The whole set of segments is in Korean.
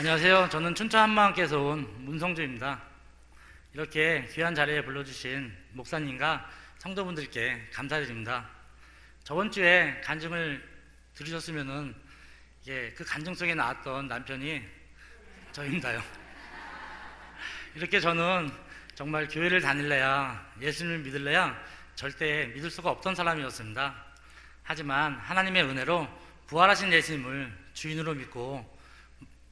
안녕하세요. 저는 춘천 한마음께서 온 문성주입니다. 이렇게 귀한 자리에 불러주신 목사님과 성도분들께 감사드립니다. 저번 주에 간증을 들으셨으면은 그 간증 속에 나왔던 남편이 저입니다요. 이렇게 저는 정말 교회를 다닐래야, 예수님을 믿을래야 절대 믿을 수가 없던 사람이었습니다. 하지만 하나님의 은혜로 부활하신 예수님을 주인으로 믿고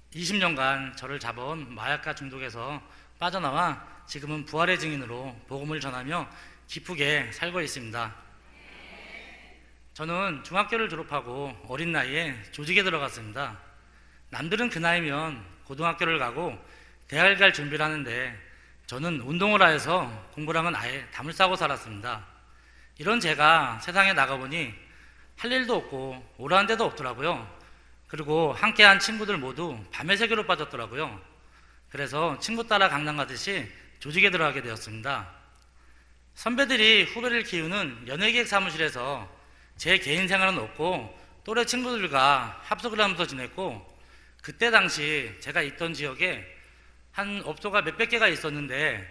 20년간 저를 잡아온 마약과 중독에서 빠져나와 지금은 부활의 증인으로 복음을 전하며 기쁘게 살고 있습니다. 저는 중학교를 졸업하고 어린 나이에 조직에 들어갔습니다. 남들은 그 나이면 고등학교를 가고 대학을 갈 준비를 하는데 저는 운동을 해서 공부랑은 아예 담을 싸고 살았습니다. 이런 제가 세상에 나가보니 할 일도 없고 오라는 데도 없더라고요. 그리고 함께한 친구들 모두 밤의 세계로 빠졌더라고요. 그래서 친구 따라 강남 가듯이 조직에 들어가게 되었습니다. 선배들이 후배를 키우는 연예기획 사무실에서 제 개인 생활은 없고 또래 친구들과 합석을 하면서 지냈고, 그때 당시 제가 있던 지역에 한 업소가 몇백 개가 있었는데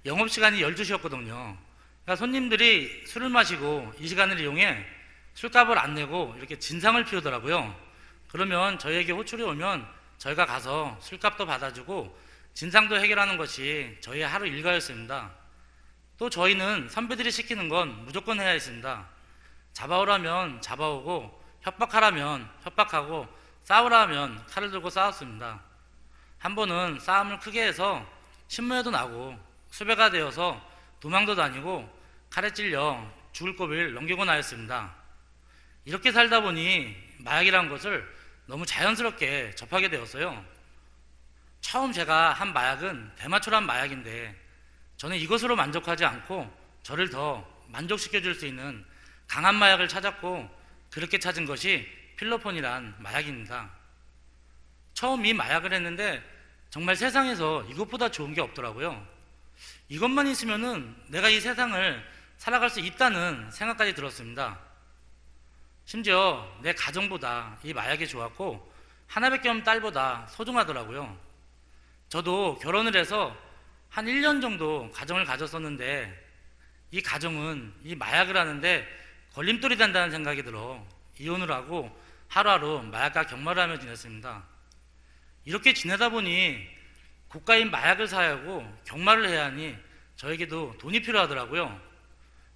영업시간이 12시였거든요. 그러니까 손님들이 술을 마시고 이 시간을 이용해 술값을 안 내고 이렇게 진상을 피우더라고요. 그러면 저희에게 호출이 오면 저희가 가서 술값도 받아주고 진상도 해결하는 것이 저희의 하루 일과였습니다. 또 저희는 선배들이 시키는 건 무조건 해야 했습니다. 잡아오라면 잡아오고, 협박하라면 협박하고, 싸우라 하면 칼을 들고 싸웠습니다. 한 번은 싸움을 크게 해서 신문에도 나고 수배가 되어서 도망도 다니고 칼에 찔려 죽을 고비를 넘기고 나였습니다. 이렇게 살다 보니 마약이라는 것을 너무 자연스럽게 접하게 되었어요. 처음 제가 한 마약은 대마초란 마약인데 저는 이것으로 만족하지 않고 저를 더 만족시켜줄 수 있는 강한 마약을 찾았고, 그렇게 찾은 것이 필로폰이란 마약입니다. 처음 이 마약을 했는데 정말 세상에서 이것보다 좋은 게 없더라고요. 이것만 있으면은 내가 이 세상을 살아갈 수 있다는 생각까지 들었습니다. 심지어 내 가정보다 이 마약이 좋았고 하나밖에 없는 딸보다 소중하더라고요. 저도 결혼을 해서 한 1년 정도 가정을 가졌었는데 이 가정은 이 마약을 하는데 걸림돌이 된다는 생각이 들어 이혼을 하고 하루하루 마약과 경마를 하며 지냈습니다. 이렇게 지내다 보니 고가인 마약을 사야 하고 경마를 해야 하니 저에게도 돈이 필요하더라고요.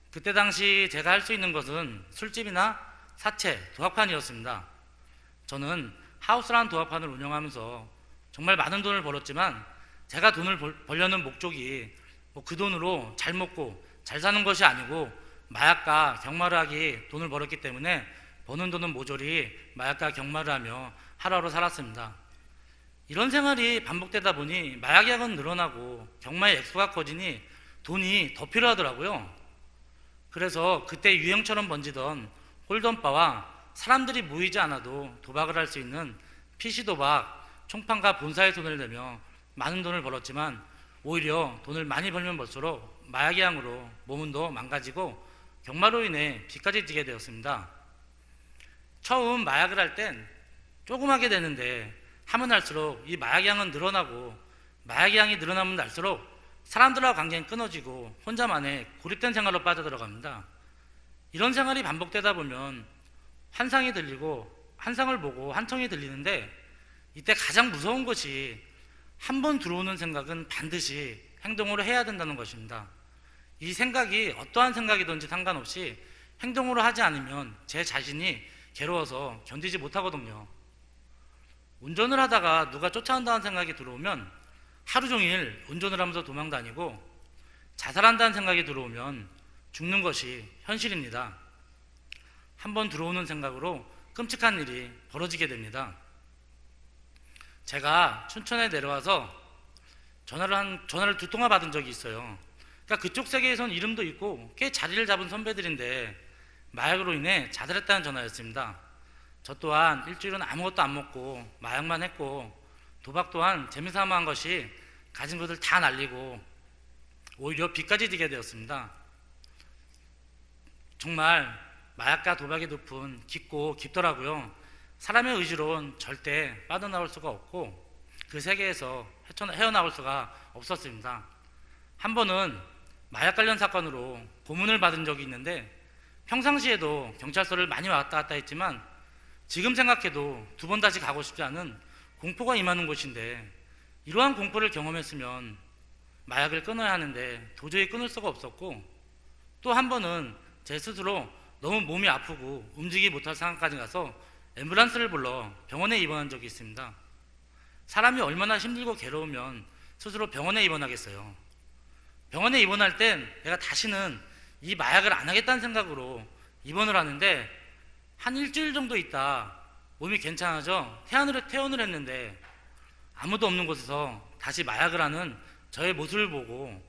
그때 당시 제가 할 수 있는 것은 술집이나 사채, 도박판이었습니다. 저는 하우스라는 도박판을 운영하면서 정말 많은 돈을 벌었지만 제가 돈을 벌려는 목적이 그 돈으로 잘 먹고 잘 사는 것이 아니고 마약과 경마를 하기 돈을 벌었기 때문에 버는 돈은 모조리 마약과 경마를 하며 하루하루 살았습니다. 이런 생활이 반복되다 보니 마약량은 늘어나고 경마의 액수가 커지니 돈이 더 필요하더라고요. 그래서 그때 유행처럼 번지던 홀덤바와 사람들이 모이지 않아도 도박을 할 수 있는 PC도박, 총판과 본사에 돈을 내며 많은 돈을 벌었지만 오히려 돈을 많이 벌면 벌수록 마약의 향으로 몸은 더 망가지고 경마로 인해 빚까지 지게 되었습니다. 처음 마약을 할 땐 조그맣게 되는데 하면 할수록 이 마약의 향은 늘어나고, 마약의 향이 늘어나면 날수록 사람들하고 관계는 끊어지고 혼자만의 고립된 생활로 빠져들어갑니다. 이런 생활이 반복되다 보면 환상이 들리고 환상을 보고 환청이 들리는데 이때 가장 무서운 것이 한 번 들어오는 생각은 반드시 행동으로 해야 된다는 것입니다. 이 생각이 어떠한 생각이든지 상관없이 행동으로 하지 않으면 제 자신이 괴로워서 견디지 못하거든요. 운전을 하다가 누가 쫓아온다는 생각이 들어오면 하루 종일 운전을 하면서 도망다니고, 자살한다는 생각이 들어오면 죽는 것이 현실입니다. 한번 들어오는 생각으로 끔찍한 일이 벌어지게 됩니다. 제가 춘천에 내려와서 전화를 2통화 받은 적이 있어요. 그러니까 그쪽 세계에선 이름도 있고 꽤 자리를 잡은 선배들인데 마약으로 인해 자살했다는 전화였습니다. 저 또한 일주일은 아무것도 안 먹고 마약만 했고, 도박 또한 재미삼아 한 것이 가진 것을 다 날리고 오히려 빚까지 지게 되었습니다. 정말 마약과 도박의 늪은 깊고 깊더라고요. 사람의 의지로는 절대 빠져나올 수가 없고 그 세계에서 헤어나올 수가 없었습니다. 한 번은 마약 관련 사건으로 고문을 받은 적이 있는데 평상시에도 경찰서를 많이 왔다 갔다 했지만 지금 생각해도 두 번 다시 가고 싶지 않은 공포가 임하는 곳인데 이러한 공포를 경험했으면 마약을 끊어야 하는데 도저히 끊을 수가 없었고 또 한 번은 제 스스로 너무 몸이 아프고 움직이지 못할 상황까지 가서 앰뷸런스를 불러 병원에 입원한 적이 있습니다. 사람이 얼마나 힘들고 괴로우면 스스로 병원에 입원하겠어요. 병원에 입원할 땐 내가 다시는 이 마약을 안 하겠다는 생각으로 입원을 하는데 한 일주일 정도 있다 몸이 괜찮아져 퇴원을 했는데 아무도 없는 곳에서 다시 마약을 하는 저의 모습을 보고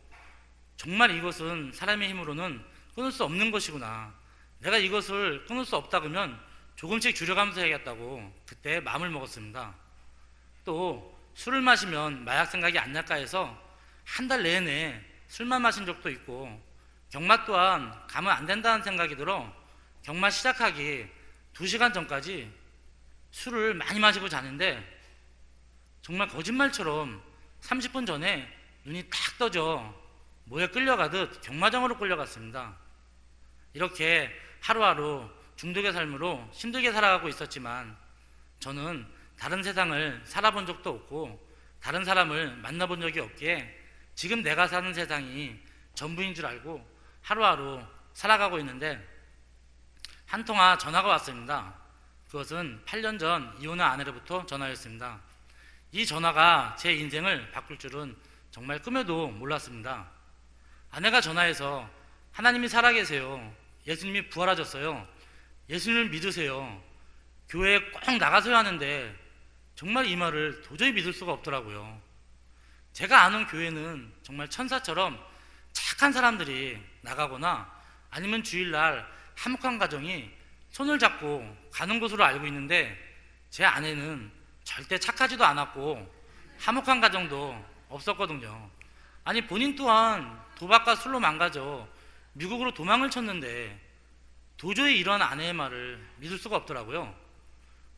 정말 이것은 사람의 힘으로는 끊을 수 없는 것이구나. 내가 이것을 끊을 수 없다 그러면 조금씩 줄여가면서 해야겠다고 그때 마음을 먹었습니다. 또 술을 마시면 마약 생각이 안 날까 해서 한 달 내내 술만 마신 적도 있고 경마 또한 가면 안 된다는 생각이 들어 경마 시작하기 2시간 전까지 술을 많이 마시고 자는데 정말 거짓말처럼 30분 전에 눈이 탁 떠져 뭐에 끌려가듯 경마장으로 끌려갔습니다. 이렇게 하루하루 중독의 삶으로 힘들게 살아가고 있었지만 저는 다른 세상을 살아본 적도 없고 다른 사람을 만나본 적이 없기에 지금 내가 사는 세상이 전부인 줄 알고 하루하루 살아가고 있는데 한 통화 전화가 왔습니다. 그것은 8년 전 이혼한 아내로부터 전화였습니다. 이 전화가 제 인생을 바꿀 줄은 정말 꿈에도 몰랐습니다. 아내가 전화해서 하나님이 살아계세요. 예수님이 부활하셨어요. 예수님을 믿으세요. 교회에 꼭 나가서야 하는데 정말 이 말을 도저히 믿을 수가 없더라고요. 제가 아는 교회는 정말 천사처럼 착한 사람들이 나가거나 아니면 주일날 화목한 가정이 손을 잡고 가는 곳으로 알고 있는데 제 아내는 절대 착하지도 않았고 화목한 가정도 없었거든요. 아니 본인 또한 도박과 술로 망가져 미국으로 도망을 쳤는데 도저히 이런 아내의 말을 믿을 수가 없더라고요.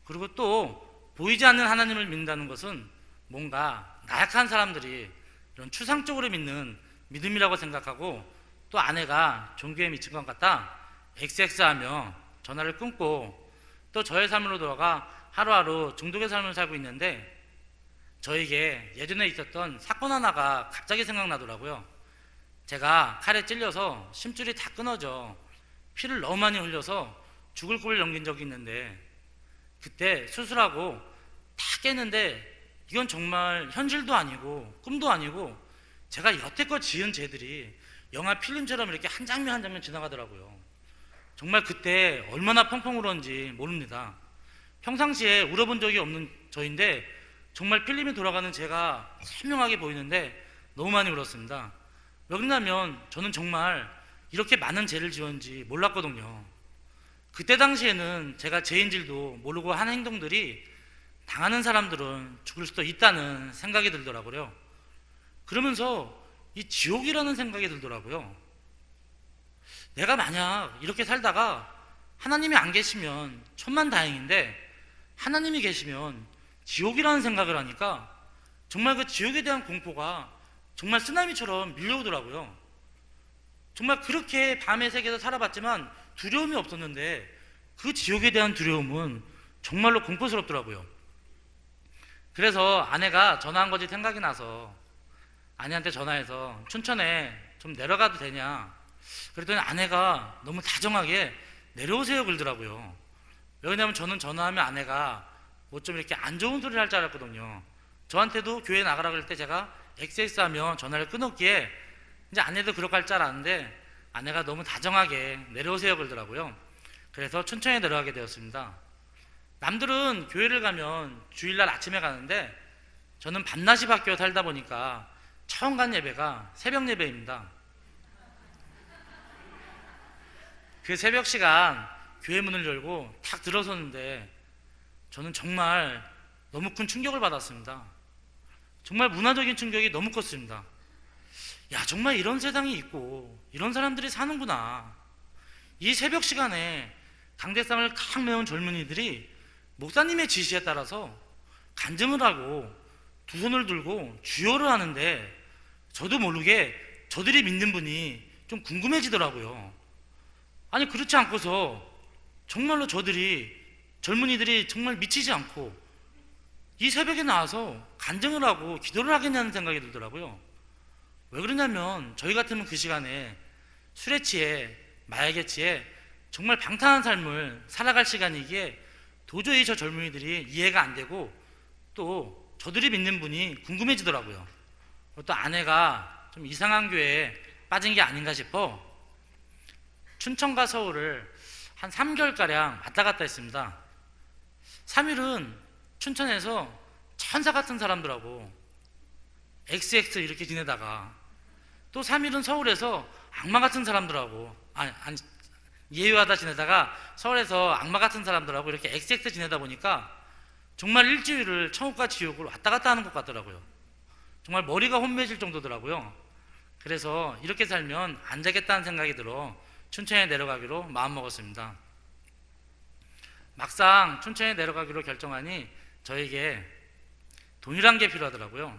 그리고 또 보이지 않는 하나님을 믿는다는 것은 뭔가 나약한 사람들이 이런 추상적으로 믿는 믿음이라고 생각하고 또 아내가 종교에 미친 것 같다 XX하며 전화를 끊고 또 저의 삶으로 돌아가 하루하루 중독의 삶을 살고 있는데 저에게 예전에 있었던 사건 하나가 갑자기 생각나더라고요. 제가 칼에 찔려서 심줄이 다 끊어져 피를 너무 많이 흘려서 죽을 꼴을 넘긴 적이 있는데 그때 수술하고 다 깼는데 이건 정말 현실도 아니고 꿈도 아니고 제가 여태껏 지은 죄들이 영화 필름처럼 이렇게 한 장면 한 장면 지나가더라고요. 정말 그때 얼마나 펑펑 울었는지 모릅니다. 평상시에 울어본 적이 없는 저인데 정말 필름이 돌아가는 제가 선명하게 보이는데 너무 많이 울었습니다. 왜 그러냐면 저는 정말 이렇게 많은 죄를 지었는지 몰랐거든요. 그때 당시에는 제가 죄인 줄도 모르고 한 행동들이 당하는 사람들은 죽을 수도 있다는 생각이 들더라고요. 그러면서 이 지옥이라는 생각이 들더라고요. 내가 만약 이렇게 살다가 하나님이 안 계시면 천만다행인데 하나님이 계시면 지옥이라는 생각을 하니까 정말 그 지옥에 대한 공포가 정말 쓰나미처럼 밀려오더라고요. 정말 그렇게 밤의 세계에서 살아봤지만 두려움이 없었는데 그 지옥에 대한 두려움은 정말로 공포스럽더라고요. 그래서 아내가 전화한 것이 생각이 나서 아내한테 전화해서 춘천에 좀 내려가도 되냐 그랬더니 아내가 너무 다정하게 내려오세요 그러더라고요. 왜냐면 저는 전화하면 아내가 뭐 좀 이렇게 안 좋은 소리를 할 줄 알았거든요. 저한테도 교회 나가라 그럴 때 제가 XX 하면 전화를 끊었기에 이제 아내도 그렇게 할 줄 알았는데 아내가 너무 다정하게 내려오세요 그러더라고요. 그래서 춘천에 내려가게 되었습니다. 남들은 교회를 가면 주일날 아침에 가는데 저는 밤낮이 바뀌어 살다 보니까 처음 간 예배가 새벽 예배입니다. 그 새벽 시간 교회 문을 열고 탁 들어섰는데 저는 정말 너무 큰 충격을 받았습니다. 정말 문화적인 충격이 너무 컸습니다. 야, 정말 이런 세상이 있고 이런 사람들이 사는구나. 이 새벽 시간에 강대상을 칵 메운 젊은이들이 목사님의 지시에 따라서 간증을 하고 두 손을 들고 주여를 하는데 저도 모르게 저들이 믿는 분이 좀 궁금해지더라고요. 아니 그렇지 않고서 정말로 젊은이들이 정말 미치지 않고 이 새벽에 나와서 간증을 하고 기도를 하겠냐는 생각이 들더라고요. 왜 그러냐면 저희 같으면 그 시간에 술에 취해 마약에 취해 정말 방탕한 삶을 살아갈 시간이기에 도저히 저 젊은이들이 이해가 안 되고 또 저들이 믿는 분이 궁금해지더라고요. 또 아내가 좀 이상한 교회에 빠진 게 아닌가 싶어 춘천과 서울을 한 3개월가량 왔다 갔다 했습니다. 3일은 춘천에서 천사 같은 사람들하고 XX 이렇게 지내다가 또 3일은 서울에서 악마 같은 사람들하고 예유하다 지내다가 서울에서 악마 같은 사람들하고 이렇게 XX 지내다 보니까 정말 일주일을 천국과 지옥을 왔다 갔다 하는 것 같더라고요. 정말 머리가 혼미해질 정도더라고요. 그래서 이렇게 살면 안 되겠다는 생각이 들어 춘천에 내려가기로 마음먹었습니다. 막상 춘천에 내려가기로 결정하니 저에게 돈이란 게 필요하더라고요.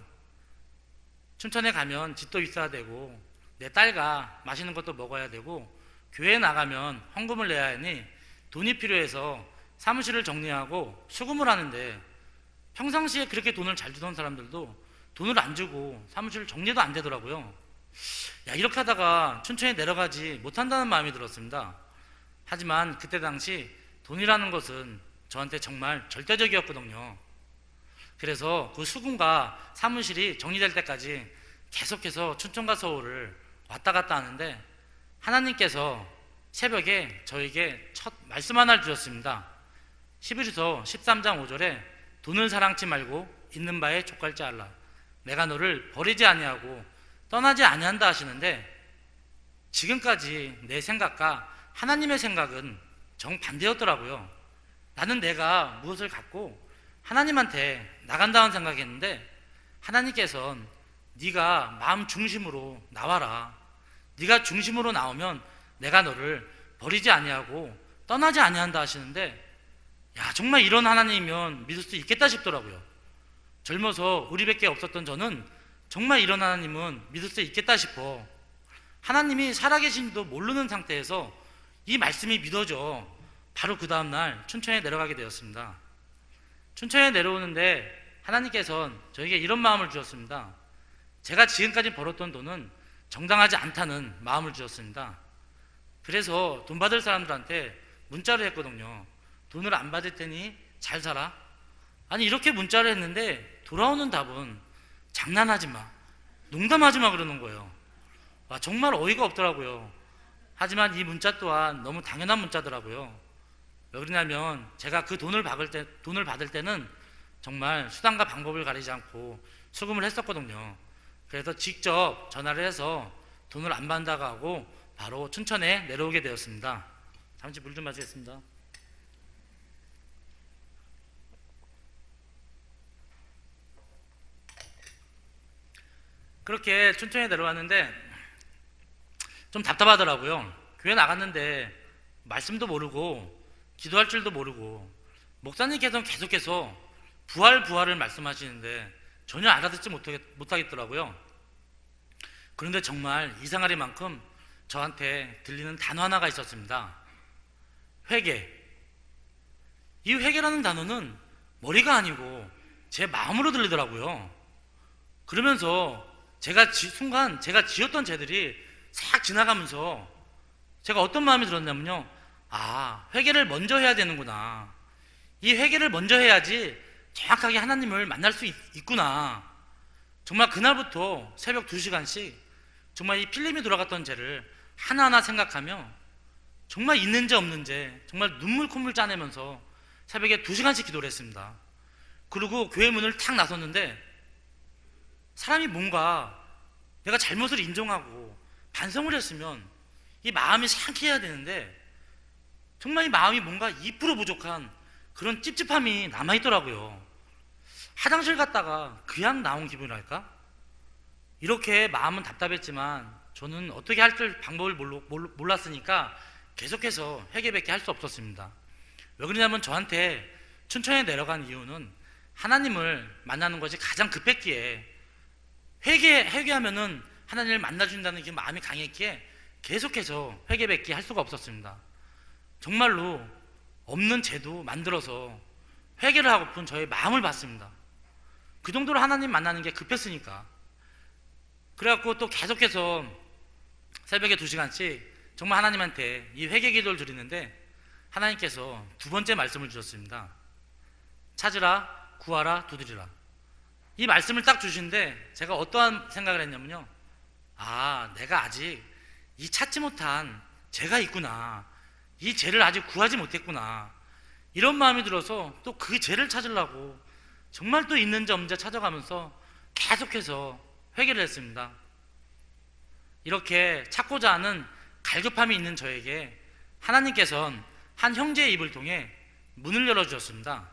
춘천에 가면 집도 있어야 되고 내 딸과 맛있는 것도 먹어야 되고 교회에 나가면 헌금을 내야 하니 돈이 필요해서 사무실을 정리하고 수금을 하는데 평상시에 그렇게 돈을 잘 주던 사람들도 돈을 안 주고 사무실 정리도 안 되더라고요. 이렇게 하다가 춘천에 내려가지 못한다는 마음이 들었습니다. 하지만 그때 당시 돈이라는 것은 저한테 정말 절대적이었거든요. 그래서 그 수금과 사무실이 정리될 때까지 계속해서 춘천과 서울을 왔다 갔다 하는데 하나님께서 새벽에 저에게 첫 말씀 하나를 주셨습니다. 히브리서 13장 5절에 돈을 사랑치 말고 있는 바에 족할지 알라. 내가 너를 버리지 아니하고 떠나지 아니한다 하시는데 지금까지 내 생각과 하나님의 생각은 정반대였더라고요. 나는 내가 무엇을 갖고 하나님한테 나간다는 생각했는데 하나님께서는 네가 마음 중심으로 나와라. 네가 중심으로 나오면 내가 너를 버리지 아니하고 떠나지 아니한다 하시는데 정말 이런 하나님이면 믿을 수 있겠다 싶더라고요. 젊어서 우리밖에 없었던 저는 정말 이런 하나님은 믿을 수 있겠다 싶어 하나님이 살아계신지도 모르는 상태에서 이 말씀이 믿어져 바로 그 다음날 춘천에 내려가게 되었습니다. 춘천에 내려오는데 하나님께서는 저에게 이런 마음을 주셨습니다. 제가 지금까지 벌었던 돈은 정당하지 않다는 마음을 주셨습니다. 그래서 돈 받을 사람들한테 문자를 했거든요. 돈을 안 받을 테니 잘 살아. 아니 이렇게 문자를 했는데 돌아오는 답은 장난하지 마, 농담하지 마 그러는 거예요. 정말 어이가 없더라고요. 하지만 이 문자 또한 너무 당연한 문자더라고요. 왜 그러냐면 제가 그 돈을 받을 때는 정말 수단과 방법을 가리지 않고 수금을 했었거든요. 그래서 직접 전화를 해서 돈을 안 받는다고 하고 바로 춘천에 내려오게 되었습니다. 잠시 물 좀 마시겠습니다. 그렇게 춘천에 내려왔는데 좀 답답하더라고요. 교회 나갔는데 말씀도 모르고 기도할 줄도 모르고 목사님께서는 계속해서 부활을 말씀하시는데 전혀 알아듣지 못하겠더라고요. 그런데 정말 이상하리만큼 저한테 들리는 단어 하나가 있었습니다. 회개. 이 회개라는 단어는 머리가 아니고 제 마음으로 들리더라고요. 그러면서 순간 제가 지었던 죄들이 싹 지나가면서 제가 어떤 마음이 들었냐면요. 회개를 먼저 해야 되는구나. 이 회개를 먼저 해야지 정확하게 하나님을 만날 수 있구나. 정말 그날부터 새벽 2시간씩 정말 이 필름이 돌아갔던 죄를 하나하나 생각하며 정말 있는지 없는지 정말 눈물 콧물 짜내면서 새벽에 2시간씩 기도를 했습니다. 그리고 교회 문을 탁 나섰는데 사람이 뭔가 내가 잘못을 인정하고 반성을 했으면 이 마음이 상쾌해야 되는데 정말 이 마음이 뭔가 2% 부족한 그런 찝찝함이 남아있더라고요. 화장실 갔다가 그냥 나온 기분이랄까? 이렇게 마음은 답답했지만 저는 어떻게 할 방법을 몰랐으니까 계속해서 회개밖에 할 수 없었습니다. 왜 그러냐면 저한테 춘천에 내려간 이유는 하나님을 만나는 것이 가장 급했기에 회개하면은 하나님을 만나준다는 그 마음이 강했기에 계속해서 회개밖에 할 수가 없었습니다. 정말로 없는 죄도 만들어서 회개를 하고픈 저의 마음을 봤습니다. 그 정도로 하나님 만나는 게 급했으니까. 그래갖고 또 계속해서 새벽에 2시간씩 정말 하나님한테 이 회개 기도를 드리는데 하나님께서 두 번째 말씀을 주셨습니다. 찾으라, 구하라, 두드리라. 이 말씀을 딱 주시는데 제가 어떠한 생각을 했냐면요, 내가 아직 이 찾지 못한 죄가 있구나, 이 죄를 아직 구하지 못했구나, 이런 마음이 들어서 또 그 죄를 찾으려고 정말 또 있는지 없는지 찾아가면서 계속해서 회개를 했습니다. 이렇게 찾고자 하는 갈급함이 있는 저에게 하나님께서는 한 형제의 입을 통해 문을 열어주셨습니다.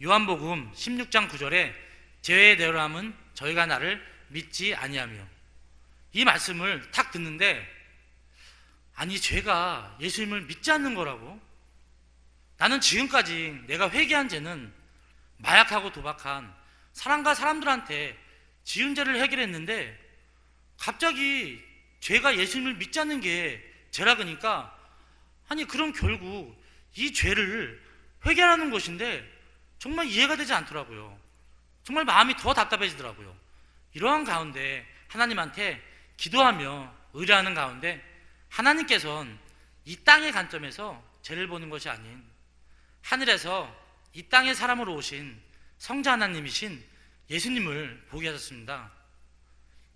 요한복음 16장 9절에 죄의 대로함은 저희가 나를 믿지 아니하며, 이 말씀을 탁 듣는데, 아니 죄가 예수님을 믿지 않는 거라고? 나는 지금까지 내가 회개한 죄는 마약하고 도박한 사람과 사람들한테 지은 죄를 해결했는데 갑자기 죄가 예수님을 믿지 않는 게 죄라 그러니까, 아니 그럼 결국 이 죄를 회개하는 것인데 정말 이해가 되지 않더라고요. 정말 마음이 더 답답해지더라고요. 이러한 가운데 하나님한테 기도하며 의뢰하는 가운데 하나님께서는 이 땅의 관점에서 죄를 보는 것이 아닌 하늘에서 이 땅의 사람으로 오신 성자 하나님이신 예수님을 보게 하셨습니다.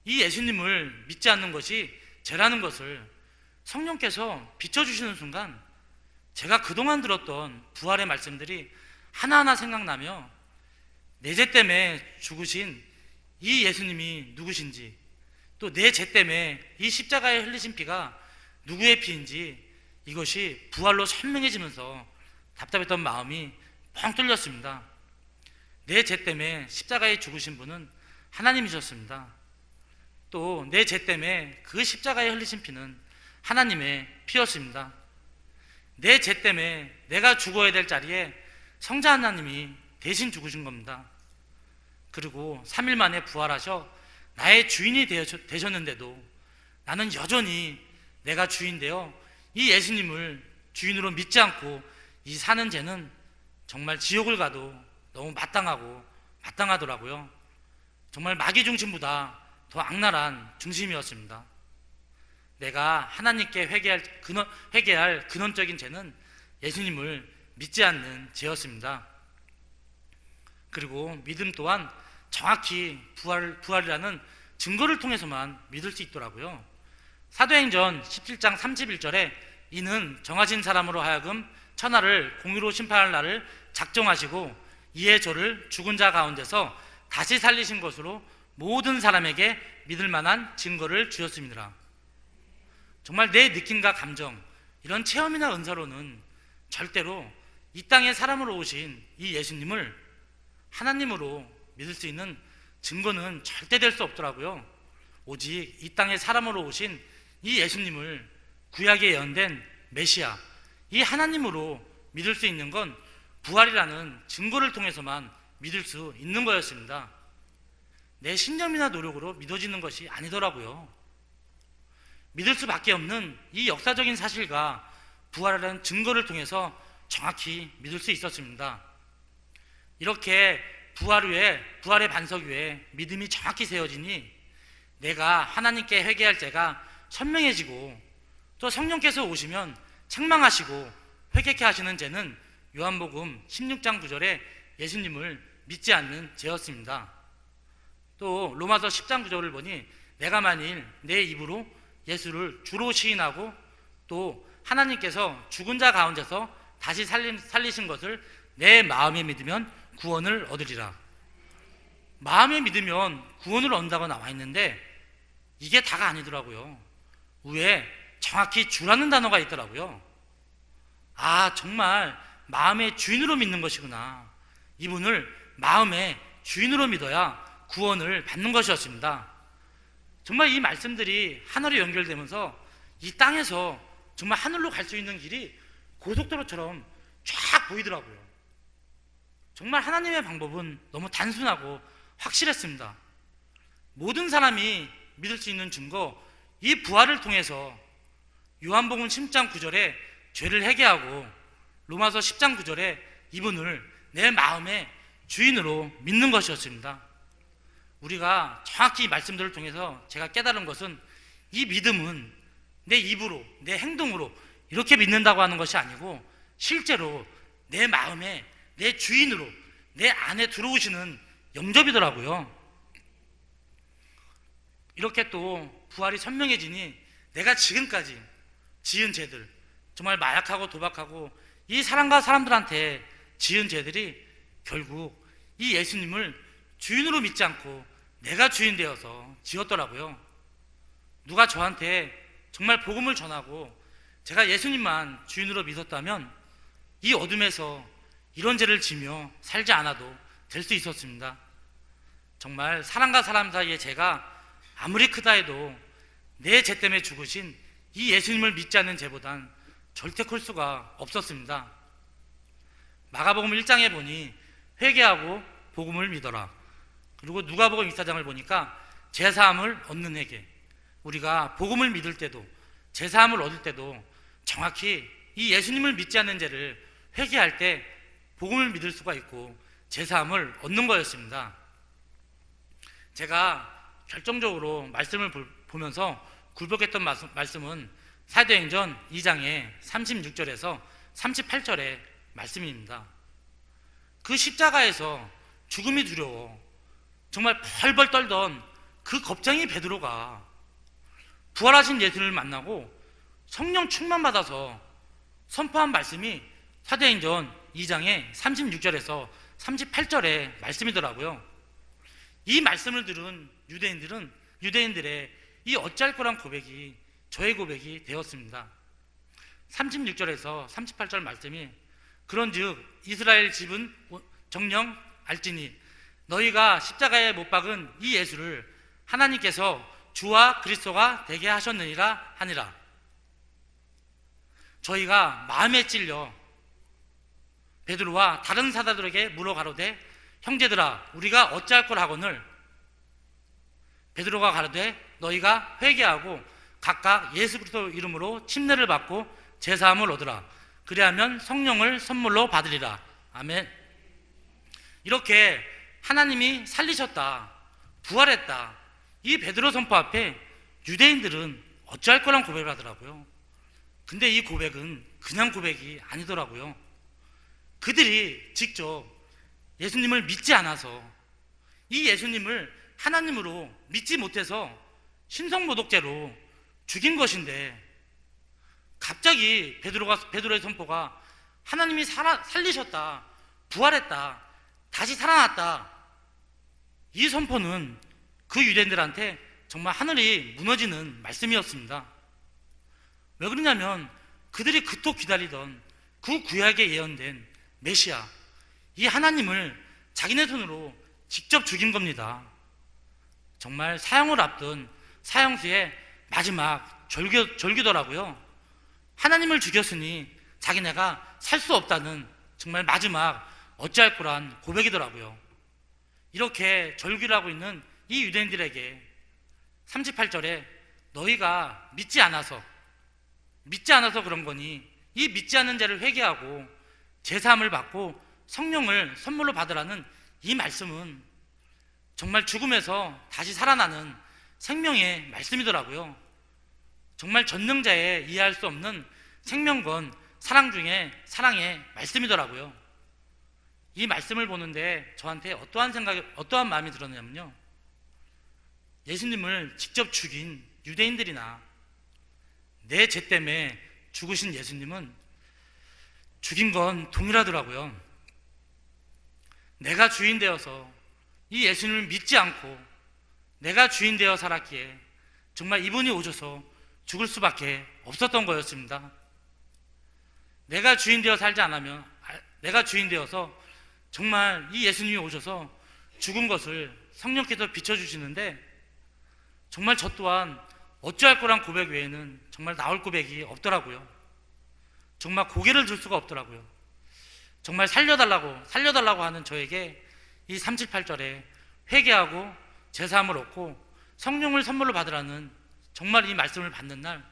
이 예수님을 믿지 않는 것이 죄라는 것을 성령께서 비춰주시는 순간 제가 그동안 들었던 부활의 말씀들이 하나하나 생각나며 내 죄 때문에 죽으신 이 예수님이 누구신지, 또 내 죄 때문에 이 십자가에 흘리신 피가 누구의 피인지, 이것이 부활로 선명해지면서 답답했던 마음이 펑 뚫렸습니다. 내 죄 때문에 십자가에 죽으신 분은 하나님이셨습니다. 또 내 죄 때문에 그 십자가에 흘리신 피는 하나님의 피였습니다. 내 죄 때문에 내가 죽어야 될 자리에 성자 하나님이 대신 죽으신 겁니다. 그리고 3일 만에 부활하셔 나의 주인이 되셨는데도 나는 여전히 내가 주인 되어 이 예수님을 주인으로 믿지 않고 이 사는 죄는 정말 지옥을 가도 너무 마땅하더라고요. 정말 마귀 중심보다 더 악랄한 중심이었습니다. 내가 하나님께 회개할 근원적인 죄는 예수님을 믿지 않는 죄였습니다. 그리고 믿음 또한 정확히 부활이라는 증거를 통해서만 믿을 수 있더라고요. 사도행전 17장 31절에 이는 정하신 사람으로 하여금 천하를 공의로 심판할 날을 작정하시고 이에 저를 죽은 자 가운데서 다시 살리신 것으로 모든 사람에게 믿을 만한 증거를 주셨습니다. 정말 내 느낌과 감정, 이런 체험이나 은사로는 절대로 이 땅에 사람으로 오신 이 예수님을 하나님으로 믿을 수 있는 증거는 절대 될 수 없더라고요. 오직 이 땅에 사람으로 오신 이 예수님을 구약에 예언된 메시아, 이 하나님으로 믿을 수 있는 건 부활이라는 증거를 통해서만 믿을 수 있는 거였습니다. 내 신념이나 노력으로 믿어지는 것이 아니더라고요. 믿을 수밖에 없는 이 역사적인 사실과 부활이라는 증거를 통해서 정확히 믿을 수 있었습니다. 이렇게 부활의 반석 위에 믿음이 정확히 세워지니 내가 하나님께 회개할 죄가 선명해지고, 또 성령께서 오시면 책망하시고 회개케 하시는 죄는 요한복음 16장 9절에 예수님을 믿지 않는 죄였습니다. 또 로마서 10장 9절을 보니 내가 만일 내 입으로 예수를 주로 시인하고 또 하나님께서 죽은 자 가운데서 다시 살리신 것을 내 마음에 믿으면 구원을 얻으리라. 마음에 믿으면 구원을 얻는다고 나와 있는데 이게 다가 아니더라고요. 위에 정확히 주라는 단어가 있더라고요. 정말 마음의 주인으로 믿는 것이구나. 이분을 마음의 주인으로 믿어야 구원을 받는 것이었습니다. 정말 이 말씀들이 하늘에 연결되면서 이 땅에서 정말 하늘로 갈 수 있는 길이 고속도로처럼 쫙 보이더라고요. 정말 하나님의 방법은 너무 단순하고 확실했습니다. 모든 사람이 믿을 수 있는 증거, 이 부활을 통해서 요한복음 10장 9절에 죄를 회개하고 로마서 10장 9절에 이분을 내 마음의 주인으로 믿는 것이었습니다. 우리가 정확히 이 말씀들을 통해서 제가 깨달은 것은 이 믿음은 내 입으로, 내 행동으로 이렇게 믿는다고 하는 것이 아니고 실제로 내 마음에 내 주인으로 내 안에 들어오시는 영접이더라고요. 이렇게 또 부활이 선명해지니 내가 지금까지 지은 죄들, 정말 마약하고 도박하고 이 사람과 사람들한테 지은 죄들이 결국 이 예수님을 주인으로 믿지 않고 내가 주인 되어서 지었더라고요. 누가 저한테 정말 복음을 전하고 제가 예수님만 주인으로 믿었다면 이 어둠에서 이런 죄를 지며 살지 않아도 될 수 있었습니다. 정말 사람과 사람 사이의 죄가 아무리 크다 해도 내 죄 때문에 죽으신 이 예수님을 믿지 않는 죄보단 절대 클 수가 없었습니다. 마가복음 1장에 보니 회개하고 복음을 믿어라. 그리고 누가복음 24장을 보니까 제사함을 얻는 회개. 우리가 복음을 믿을 때도 제사함을 얻을 때도 정확히 이 예수님을 믿지 않는 죄를 회개할 때 복음을 믿을 수가 있고 제사함을 얻는 거였습니다. 제가 결정적으로 말씀을 보면서 굴복했던 말씀은 사도행전 2장의 36절에서 38절의 말씀입니다. 그 십자가에서 죽음이 두려워 정말 벌벌 떨던 그 겁쟁이 베드로가 부활하신 예수님을 만나고 성령 충만받아서 선포한 말씀이 사도행전 2장의 36절에서 38절의 말씀이더라고요. 이 말씀을 들은 유대인들의 이 어찌할 거란 고백이 저의 고백이 되었습니다. 36절에서 38절 말씀이 그런즉 이스라엘 집은 정녕 알지니 너희가 십자가에 못 박은 이 예수를 하나님께서 주와 그리스도가 되게 하셨느니라 하니라. 저희가 마음에 찔려 베드로와 다른 사도들에게 물어 가로되 형제들아 우리가 어찌할 걸 하거늘 베드로가 가로되 너희가 회개하고 각각 예수 그리스도 이름으로 침례를 받고 제사함을 얻으라. 그리하면 성령을 선물로 받으리라. 아멘. 이렇게 하나님이 살리셨다, 부활했다, 이 베드로 선포 앞에 유대인들은 어찌할 거란 고백을 하더라고요. 근데 이 고백은 그냥 고백이 아니더라고요. 그들이 직접 예수님을 믿지 않아서 이 예수님을 하나님으로 믿지 못해서 신성모독죄로 죽인 것인데 갑자기 베드로의 선포가 하나님이 살리셨다, 부활했다, 다시 살아났다, 이 선포는 그 유대인들한테 정말 하늘이 무너지는 말씀이었습니다. 왜 그러냐면 그들이 그토록 기다리던 그 구약에 예언된 메시아, 이 하나님을 자기네 손으로 직접 죽인 겁니다. 정말 사형을 앞둔 사형수의 마지막 절규더라고요. 하나님을 죽였으니 자기네가 살 수 없다는 정말 마지막 어찌할 거란 고백이더라고요. 이렇게 절규를 하고 있는 이 유대인들에게 38절에 너희가 믿지 않아서 그런 거니 이 믿지 않는 자를 회개하고 제사함을 받고 성령을 선물로 받으라는 이 말씀은 정말 죽음에서 다시 살아나는 생명의 말씀이더라고요. 정말 전능자의 이해할 수 없는 생명건 사랑 중에 사랑의 말씀이더라고요. 이 말씀을 보는데 저한테 어떠한 마음이 들었냐면요, 예수님을 직접 죽인 유대인들이나 내 죄 때문에 죽으신 예수님은 죽인 건 동일하더라고요. 내가 주인 되어서 이 예수님을 믿지 않고 내가 주인 되어 살았기에 정말 이분이 오셔서 죽을 수밖에 없었던 거였습니다. 내가 주인 되어 살지 않으면, 내가 주인 되어서 정말 이 예수님이 오셔서 죽은 것을 성령께서 비춰주시는데 정말 저 또한 어찌할 거란 고백 외에는 정말 나올 고백이 없더라고요. 정말 고개를 들 수가 없더라고요. 정말 살려달라고 하는 저에게 이 378절에 회개하고 제사함을 얻고 성령을 선물로 받으라는 정말 이 말씀을 받는 날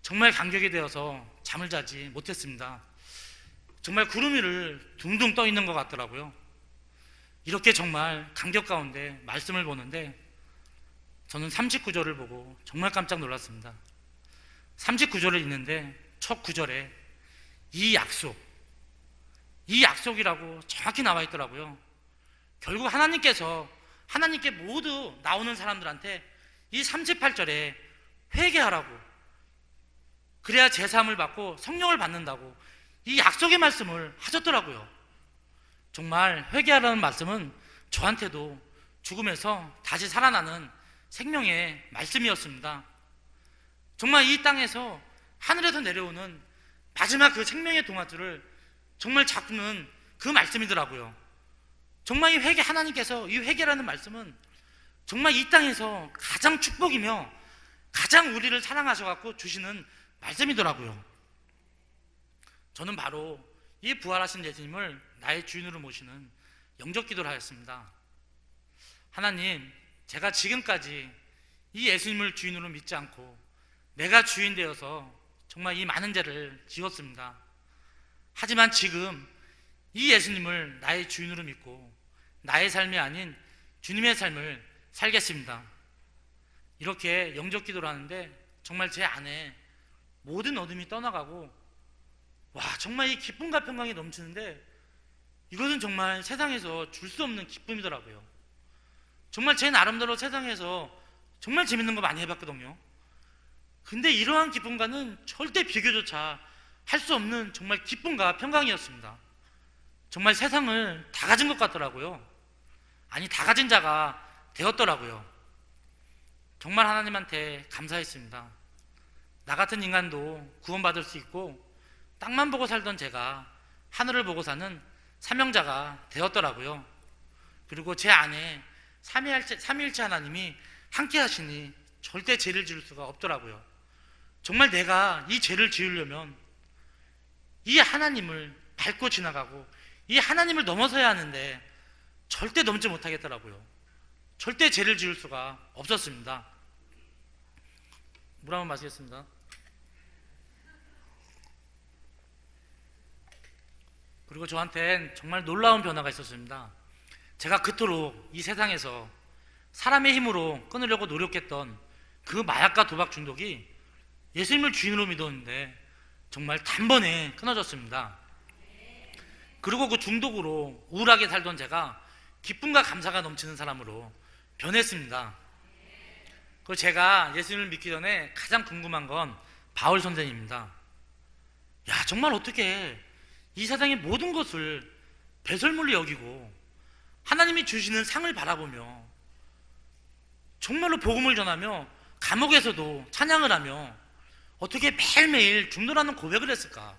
정말 감격이 되어서 잠을 자지 못했습니다. 정말 구름 위를 둥둥 떠 있는 것 같더라고요. 이렇게 정말 감격 가운데 말씀을 보는데 저는 39절을 보고 정말 깜짝 놀랐습니다. 39절을 읽는데 첫 구절에 이 약속이라고 정확히 나와 있더라고요. 결국 하나님께 모두 나오는 사람들한테 이 38절에 회개하라고, 그래야 제사함을 받고 성령을 받는다고 이 약속의 말씀을 하셨더라고요. 정말 회개하라는 말씀은 저한테도 죽음에서 다시 살아나는 생명의 말씀이었습니다. 정말 이 땅에서 하늘에서 내려오는 마지막 그 생명의 동아줄을 정말 잡는 그 말씀이더라고요. 정말 하나님께서 이 회개라는 말씀은 정말 이 땅에서 가장 축복이며 가장 우리를 사랑하셔갖고 주시는 말씀이더라고요. 저는 바로 이 부활하신 예수님을 나의 주인으로 모시는 영접 기도를 하였습니다. 하나님, 제가 지금까지 이 예수님을 주인으로 믿지 않고 내가 주인 되어서 정말 이 많은 죄를 지었습니다. 하지만 지금 이 예수님을 나의 주인으로 믿고 나의 삶이 아닌 주님의 삶을 살겠습니다. 이렇게 영접 기도를 하는데 정말 제 안에 모든 어둠이 떠나가고 정말 이 기쁨과 평강이 넘치는데 이것은 정말 세상에서 줄 수 없는 기쁨이더라고요. 정말 제 나름대로 세상에서 정말 재밌는 거 많이 해봤거든요. 근데 이러한 기쁨과는 절대 비교조차 할 수 없는 정말 기쁨과 평강이었습니다. 정말 세상을 다 가진 것 같더라고요. 아니, 다 가진 자가 되었더라고요. 정말 하나님한테 감사했습니다. 나 같은 인간도 구원받을 수 있고 땅만 보고 살던 제가 하늘을 보고 사는 사명자가 되었더라고요. 그리고 제 안에 삼위일체 하나님이 함께 하시니 절대 죄를 지을 수가 없더라고요. 정말 내가 이 죄를 지으려면 이 하나님을 밟고 지나가고 이 하나님을 넘어서야 하는데 절대 넘지 못하겠더라고요. 절대 죄를 지을 수가 없었습니다. 물 한번 마시겠습니다. 그리고 저한테는 정말 놀라운 변화가 있었습니다. 제가 그토록 이 세상에서 사람의 힘으로 끊으려고 노력했던 그 마약과 도박 중독이 예수님을 주인으로 믿었는데 정말 단번에 끊어졌습니다. 그리고 그 중독으로 우울하게 살던 제가 기쁨과 감사가 넘치는 사람으로 변했습니다. 그리고 제가 예수님을 믿기 전에 가장 궁금한 건 바울 선생입니다. 정말 어떻게 이 세상의 모든 것을 배설물로 여기고 하나님이 주시는 상을 바라보며 정말로 복음을 전하며 감옥에서도 찬양을 하며 어떻게 매일매일 중노라는 고백을 했을까?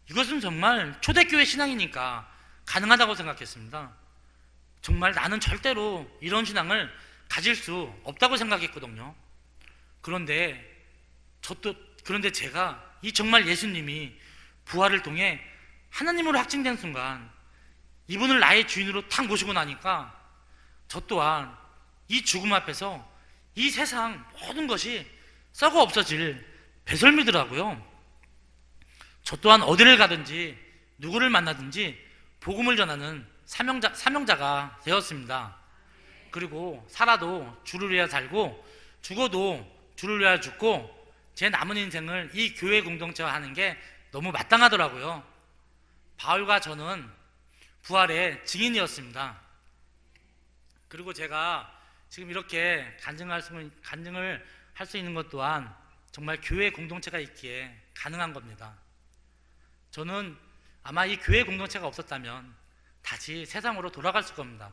이것은 정말 초대교회 신앙이니까 가능하다고 생각했습니다. 정말 나는 절대로 이런 신앙을 가질 수 없다고 생각했거든요. 그런데 제가 이 정말 예수님이 부활을 통해 하나님으로 확증된 순간 이분을 나의 주인으로 탁 모시고 나니까 저 또한 이 죽음 앞에서 이 세상 모든 것이 썩어 없어질 배설물이더라고요. 저 또한 어디를 가든지 누구를 만나든지 복음을 전하는 사명자가 되었습니다. 그리고 살아도 주를 위하여 살고 죽어도 주를 위하여 죽고 제 남은 인생을 이 교회 공동체와 하는 게 너무 마땅하더라고요. 바울과 저는 부활의 증인이었습니다. 그리고 제가 지금 이렇게 간증을 할 수 있는 것 또한 정말 교회 공동체가 있기에 가능한 겁니다. 저는 아마 이 교회 공동체가 없었다면 다시 세상으로 돌아갔을 겁니다.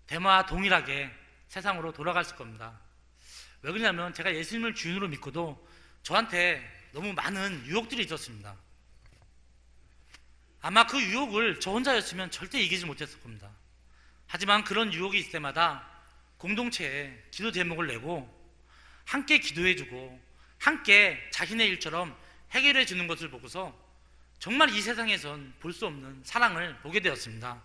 대마와 동일하게 세상으로 돌아갔을 겁니다. 왜 그러냐면 제가 예수님을 주인으로 믿고도 저한테 너무 많은 유혹들이 있었습니다. 아마 그 유혹을 저 혼자였으면 절대 이기지 못했을 겁니다. 하지만 그런 유혹이 있을 때마다 공동체에 기도 제목을 내고 함께 기도해주고 함께 자신의 일처럼 해결해 주는 것을 보고서 정말 이 세상에선 볼 수 없는 사랑을 보게 되었습니다.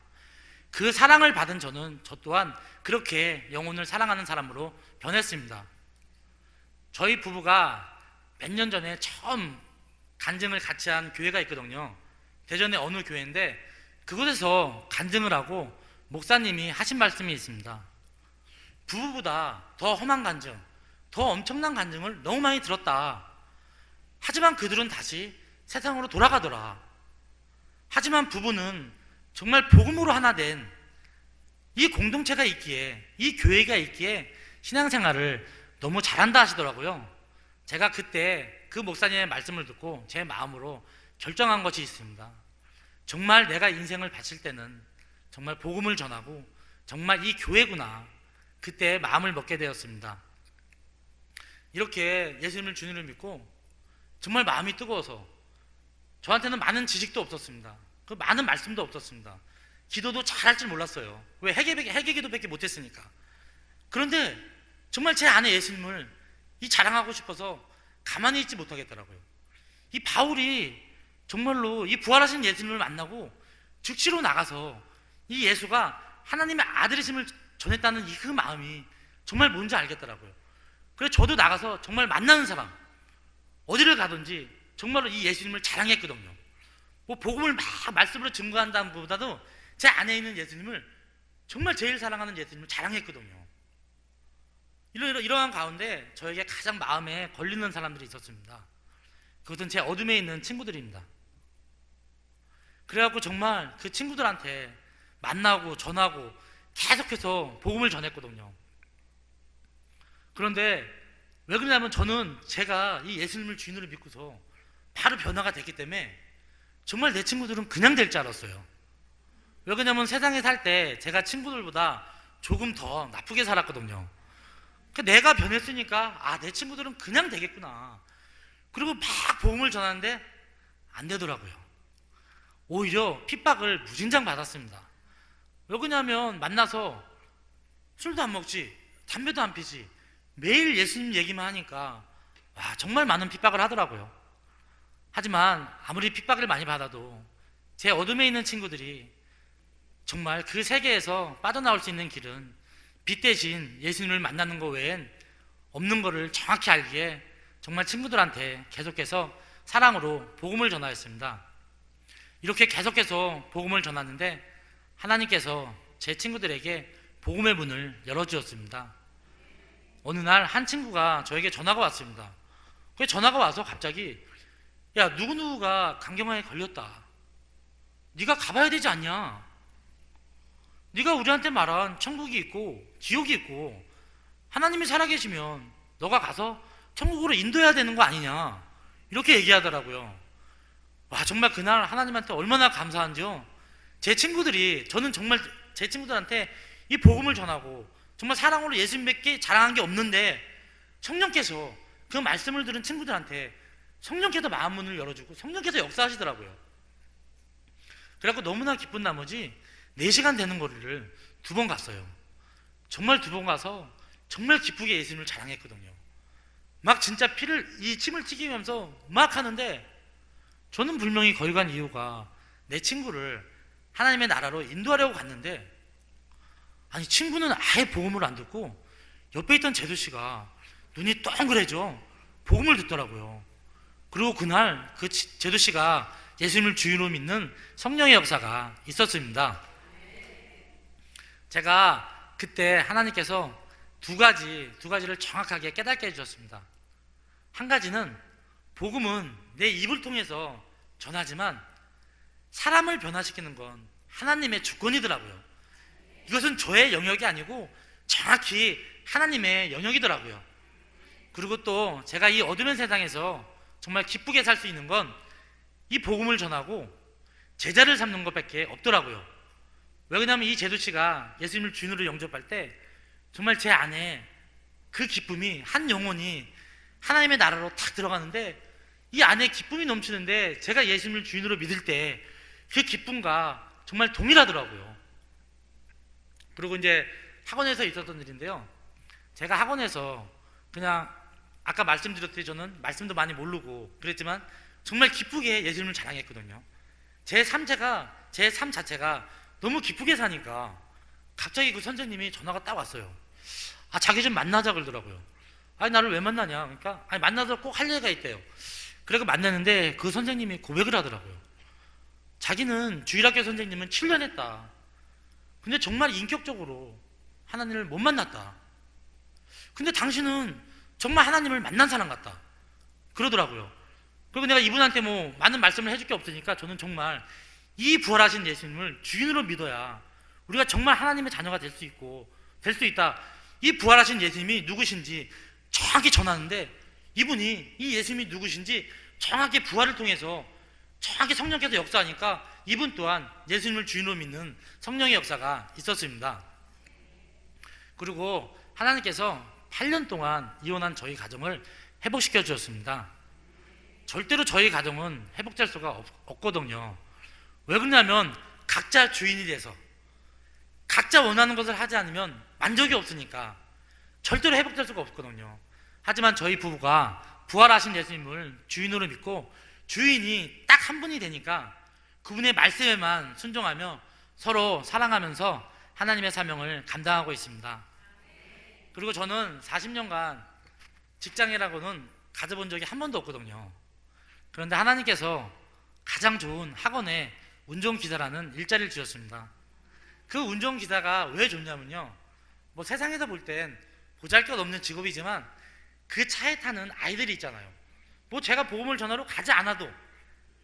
그 사랑을 받은 저는 저 또한 그렇게 영혼을 사랑하는 사람으로 변했습니다. 저희 부부가 몇 년 전에 처음 간증을 같이 한 교회가 있거든요. 대전의 어느 교회인데 그곳에서 간증을 하고 목사님이 하신 말씀이 있습니다. 부부보다 더 험한 간증, 더 엄청난 간증을 너무 많이 들었다. 하지만 그들은 다시 세상으로 돌아가더라. 하지만 부부는 정말 복음으로 하나 된 이 공동체가 있기에, 이 교회가 있기에 신앙생활을 너무 잘한다 하시더라고요. 제가 그때 그 목사님의 말씀을 듣고 제 마음으로 결정한 것이 있습니다. 정말 내가 인생을 바칠 때는 정말 복음을 전하고 정말 이 교회구나, 그때 마음을 먹게 되었습니다. 이렇게 예수님을 주님을 믿고 정말 마음이 뜨거워서 저한테는 많은 지식도 없었습니다. 그 많은 말씀도 없었습니다. 기도도 잘할 줄 몰랐어요. 왜? 회개기도밖에 못했으니까. 그런데 정말 제 안에 예수님을 자랑하고 싶어서 가만히 있지 못하겠더라고요. 이 바울이 정말로 이 부활하신 예수님을 만나고 즉시로 나가서 이 예수가 하나님의 아들이심을 전했다는 그 마음이 정말 뭔지 알겠더라고요. 그래서 저도 나가서 정말 만나는 사람, 어디를 가든지 정말로 이 예수님을 자랑했거든요. 뭐 복음을 막 말씀으로 증거한다는 것보다도 제 안에 있는 예수님을, 정말 제일 사랑하는 예수님을 자랑했거든요. 이러한 가운데 저에게 가장 마음에 걸리는 사람들이 있었습니다. 그것은 제 어둠에 있는 친구들입니다. 그래갖고 정말 그 친구들한테 만나고 전하고 계속해서 복음을 전했거든요. 그런데 왜 그러냐면 저는 제가 이 예수님을 주인으로 믿고서 바로 변화가 됐기 때문에 정말 내 친구들은 그냥 될 줄 알았어요. 왜 그러냐면 세상에 살 때 제가 친구들보다 조금 더 나쁘게 살았거든요. 내가 변했으니까 내 친구들은 그냥 되겠구나. 그리고 막 복음을 전하는데 안 되더라고요. 오히려 핍박을 무진장 받았습니다. 왜 그러냐면 만나서 술도 안 먹지, 담배도 안 피지, 매일 예수님 얘기만 하니까 정말 많은 핍박을 하더라고요. 하지만 아무리 핍박을 많이 받아도 제 어둠에 있는 친구들이 정말 그 세계에서 빠져나올 수 있는 길은 빛 대신 예수님을 만나는 것 외엔 없는 것을 정확히 알기에 정말 친구들한테 계속해서 사랑으로 복음을 전하였습니다. 이렇게 계속해서 복음을 전하는데 하나님께서 제 친구들에게 복음의 문을 열어주었습니다. 어느 날 한 친구가 저에게 전화가 왔습니다. 그 전화가 와서 갑자기 야, 누구누구가 강경화에 걸렸다. 네가 가봐야 되지 않냐? 네가 우리한테 말한 천국이 있고 지옥이 있고 하나님이 살아계시면 너가 가서 천국으로 인도해야 되는 거 아니냐, 이렇게 얘기하더라고요. 정말 그날 하나님한테 얼마나 감사한지요. 제 친구들이, 저는 정말 제 친구들한테 이 복음을 전하고 정말 사랑으로 예수님밖에 자랑한 게 없는데 성령께서 그 말씀을 들은 친구들한테 성령께서 마음 문을 열어주고 성령께서 역사하시더라고요. 그래갖고 너무나 기쁜 나머지 4시간 되는 거리를 2번 갔어요. 정말 2번 가서 정말 기쁘게 예수님을 자랑했거든요. 막 진짜 침을 튀기면서 막 하는데 저는 분명히 거기 간 이유가 내 친구를 하나님의 나라로 인도하려고 갔는데 친구는 아예 복음을 안 듣고 옆에 있던 제도씨가 눈이 동그래져 복음을 듣더라고요. 그리고 그날 그 제도씨가 예수님을 주인으로 믿는 성령의 역사가 있었습니다. 제가 그때 하나님께서 두 가지를 정확하게 깨닫게 해주셨습니다. 한 가지는 복음은 내 입을 통해서 전하지만 사람을 변화시키는 건 하나님의 주권이더라고요. 이것은 저의 영역이 아니고 정확히 하나님의 영역이더라고요. 그리고 또 제가 이 어두운 세상에서 정말 기쁘게 살 수 있는 건 이 복음을 전하고 제자를 삼는 것밖에 없더라고요. 왜 그러냐면 이 제도씨가 예수님을 주인으로 영접할 때 정말 제 안에 그 기쁨이, 한 영혼이 하나님의 나라로 탁 들어가는데 이 안에 기쁨이 넘치는데 제가 예수님을 주인으로 믿을 때 그 기쁨과 정말 동일하더라고요. 그리고 이제 학원에서 있었던 일인데요. 제가 학원에서 그냥 아까 말씀드렸듯이 저는 말씀도 많이 모르고 그랬지만 정말 기쁘게 예수님을 자랑했거든요. 제 삶 자체가 너무 기쁘게 사니까 갑자기 그 선생님이 전화가 딱 왔어요. 자기 좀 만나자 그러더라고요. 아니, 나를 왜 만나냐? 그러니까, 아니, 만나서 꼭 할 얘기가 있대요. 그래서 만났는데 그 선생님이 고백을 하더라고요. 자기는 주일학교 선생님은 7년 했다. 근데 정말 인격적으로 하나님을 못 만났다. 근데 당신은 정말 하나님을 만난 사람 같다. 그러더라고요. 그리고 내가 이분한테 뭐 많은 말씀을 해줄 게 없으니까 저는 정말 이 부활하신 예수님을 주인으로 믿어야 우리가 정말 하나님의 자녀가 될 수 있고 될 수 있다. 이 부활하신 예수님이 누구신지 정확히 전하는데, 이분이 이 예수님이 누구신지 정확히 부활을 통해서 정확히 성령께서 역사하니까 이분 또한 예수님을 주인으로 믿는 성령의 역사가 있었습니다. 그리고 하나님께서 8년 동안 이혼한 저희 가정을 회복시켜 주셨습니다. 절대로 저희 가정은 회복될 수가 없거든요. 왜 그러냐면 각자 주인이 돼서 각자 원하는 것을 하지 않으면 만족이 없으니까 절대로 회복될 수가 없거든요. 하지만 저희 부부가 부활하신 예수님을 주인으로 믿고 주인이 딱 한 분이 되니까 그분의 말씀에만 순종하며 서로 사랑하면서 하나님의 사명을 감당하고 있습니다. 그리고 저는 40년간 직장이라고는 가져본 적이 한 번도 없거든요. 그런데 하나님께서 가장 좋은 학원에 운전기사라는 일자리를 주셨습니다. 그 운전기사가 왜 좋냐면요, 뭐 세상에서 볼 땐 보잘것없는 직업이지만 그 차에 타는 아이들이 있잖아요. 뭐 제가 복음을 전하러 가지 않아도